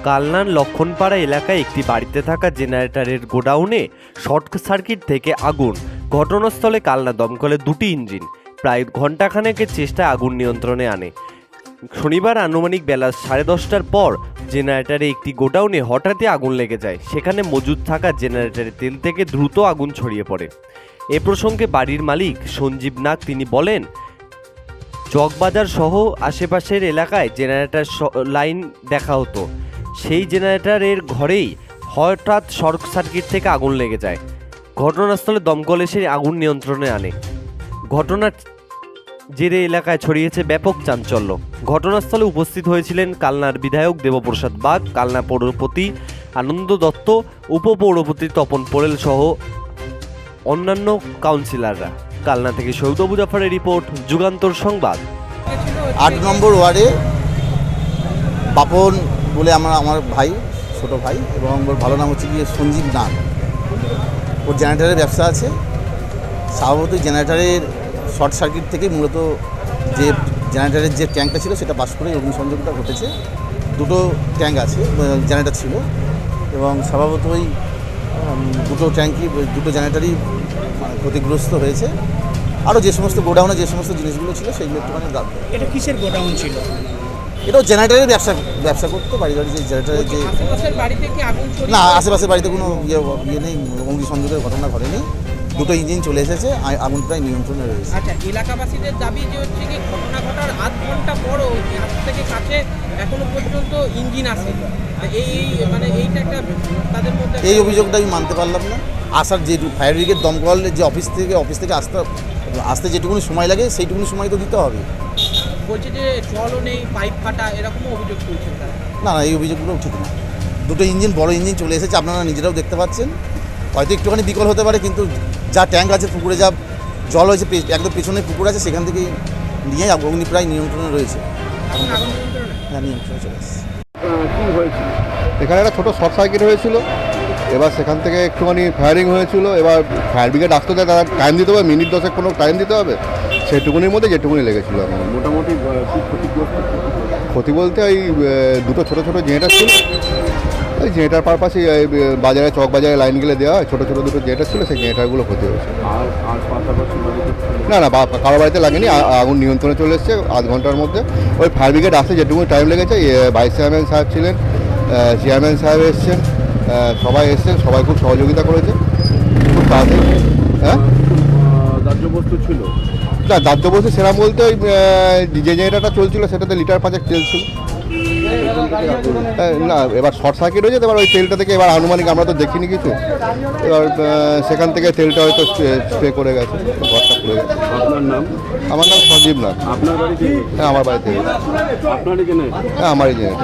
কালনার লক্ষণপাড়া এলাকায় একটি বাড়িতে থাকা জেনারেটরের গোডাউনে শর্ট সার্কিট থেকে আগুন। ঘটনাস্থলে কালনা দমকলের দুটি ইঞ্জিন প্রায় ঘণ্টাখানেকের চেষ্টায় আগুন নিয়ন্ত্রণে আনে। শনিবার আনুমানিক বেলা 10:30টার পর জেনারেটরে একটি গোডাউনে হঠাৎই আগুন লেগে যায়। সেখানে মজুদ থাকা জেনারেটরের তেল থেকে দ্রুত আগুন ছড়িয়ে পড়ে। এ প্রসঙ্গে বাড়ির মালিক সঞ্জীব নাগ তিনি বলেন, চকবাজার সহ আশেপাশের এলাকায় জেনারেটর লাইন দেখা হতো। সেই জেনারেটরের ঘরেই হঠাৎ শর্ট সার্কিট থেকে আগুন লেগে যায়। ঘটনাস্থলে দমকল এসে আগুন নিয়ন্ত্রণে আনে। ঘটনার জেরে এলাকায় ছড়িয়েছে ব্যাপক চাঞ্চল্য। ঘটনাস্থলে উপস্থিত হয়েছিলেন কালনার বিধায়ক দেবপ্রসাদ বাগ, কালনা পৌরপতি আনন্দ দত্ত, উপপৌরপতি তপন পোড়েল সহ অন্যান্য কাউন্সিলররা। কালনা থেকে সৌদ মুজাফরের রিপোর্ট, যুগান্তর সংবাদ। 8 নম্বর ওয়ার্ডে বাপন বলে আমার ভাই, ছোট ভাই, এবং ওর ভালো নাম হচ্ছে গিয়ে সঞ্জীব নাগ। ওর জেনারেটারের ব্যবসা আছে। স্বাভাবিকই জেনারেটারের শর্ট সার্কিট থেকে মূলত যে জেনারেটারের যে ট্যাঙ্কটা ছিল সেটা বাস করে অগ্নিসংযোগটা ঘটেছে। দুটো ট্যাঙ্ক আছে, জেনারেটার ছিল, এবং স্বভাবতই দুটো জেনারেটারই ক্ষতিগ্রস্ত হয়েছে। আরও যে সমস্ত গোডাউনে যে সমস্ত জিনিসগুলো ছিল সেগুলো একটুখানি রাখবে। এটা কিসের গোডাউন ছিল? এটাও জেনারেটারের ব্যবসা করতো। বাড়ি যে জেনারেটারের যে না, আশেপাশের বাড়িতে কোনো ইয়ে নেই, অগ্নিসংযোগের ঘটনা ঘটেনি। দুটো ইঞ্জিন চলে এসেছে, আগুন প্রায় নিয়ন্ত্রণে রয়েছে। আচ্ছা, এলাকাবাসীদের দাবি যে হচ্ছে কি ঘটনা ঘটার আধ ঘন্টা পরও হাত থেকে কাছে এখনো পর্যন্ত ইঞ্জিন আসে। এইটা একটা তাদের মধ্যে এই অভিযোগটা আমি মানতে পারলাম না। আসার যে ফায়ার ব্রিগেড দমকলের যে অফিস থেকে আসতে যেটুকুনি সময় লাগে সেইটুকুনি সময় তো দিতে হবে। বলছে যে জলও নেই, পাইপ ফাটা, এরকমও অভিযোগ তুলছেন তারা। না, এই অভিযোগগুলো ঠিক না। দুটো ইঞ্জিন, বড় ইঞ্জিন চলে এসেছে, আপনারা নিজেরাও দেখতে পাচ্ছেন। হয়তো একটুখানি বিকল হতে পারে, কিন্তু যা ট্যাঙ্ক আছে পুকুরে, যা জল হয়েছে, একদম পেছনে পুকুর আছে, সেখান থেকেই নিয়ে অগ্নি প্রায় নিয়ন্ত্রণে রয়েছে। হ্যাঁ, নিয়ন্ত্রণে চলে এসেছে। কী হয়েছিল এখানে? একটা ছোটো শর্ট সার্কিট হয়েছিল। এবার সেখান থেকে একটুখানি ফায়ারিং হয়েছিল। এবার ফায়ার ব্রিগেড আসতে তারা টাইম দিতে হবে, মিনিট 10 কোনো টাইম দিতে হবে। সেটুকুনির মধ্যে যেটুকুনি লেগেছিল আমার মোটামুটি ক্ষতি বলতে ওই দুটো ছোটো ছোটো জেনারেটার ছিল। ওই জেনারেটার পারপাসে বাজারে, চক বাজারে লাইন গেলে দেওয়া হয়, ছোটো ছোটো দুটো জেনারেটার ছিল, সেই জেনারেটারগুলো ক্ষতি হয়েছে। না না, কারো বাড়িতে লাগেনি, আগুন নিয়ন্ত্রণে চলে এসছে আধ ঘন্টার মধ্যে। ওই ফায়ার ব্রিগেড আসতে যেটুকু টাইম লেগেছে, ভাইস চেয়ারম্যান সাহেব ছিলেন, চেয়ারম্যান সাহেব এসছেন, সবাই এসছেন, সবাই খুব সহযোগিতা করেছে খুব তাড়াতাড়ি। হ্যাঁ, দাহ্য বস্তু ছিল না, দাহ্য বস্তু সেরাম বলতে ওই যে জেনারেটারটা চলছিল সেটাতে লিটার 5 তেল ছিল না। এবার শর্ট সার্কিট হয়েছে, এবার ওই তেলটা থেকে এবার আনুমানিক আমরা তো দেখিনি কিছু, এবার সেখান থেকে তেলটা হয়তো স্প্রে করে গেছে, ঘরটা পড়ে গেছে। আপনার নাম? আমার নাম সঞ্জীব নাগ। আপনার বাড়ি? হ্যাঁ, আমার বাড়িতে। আপনারই জেনে? হ্যাঁ, আমারই জেনে।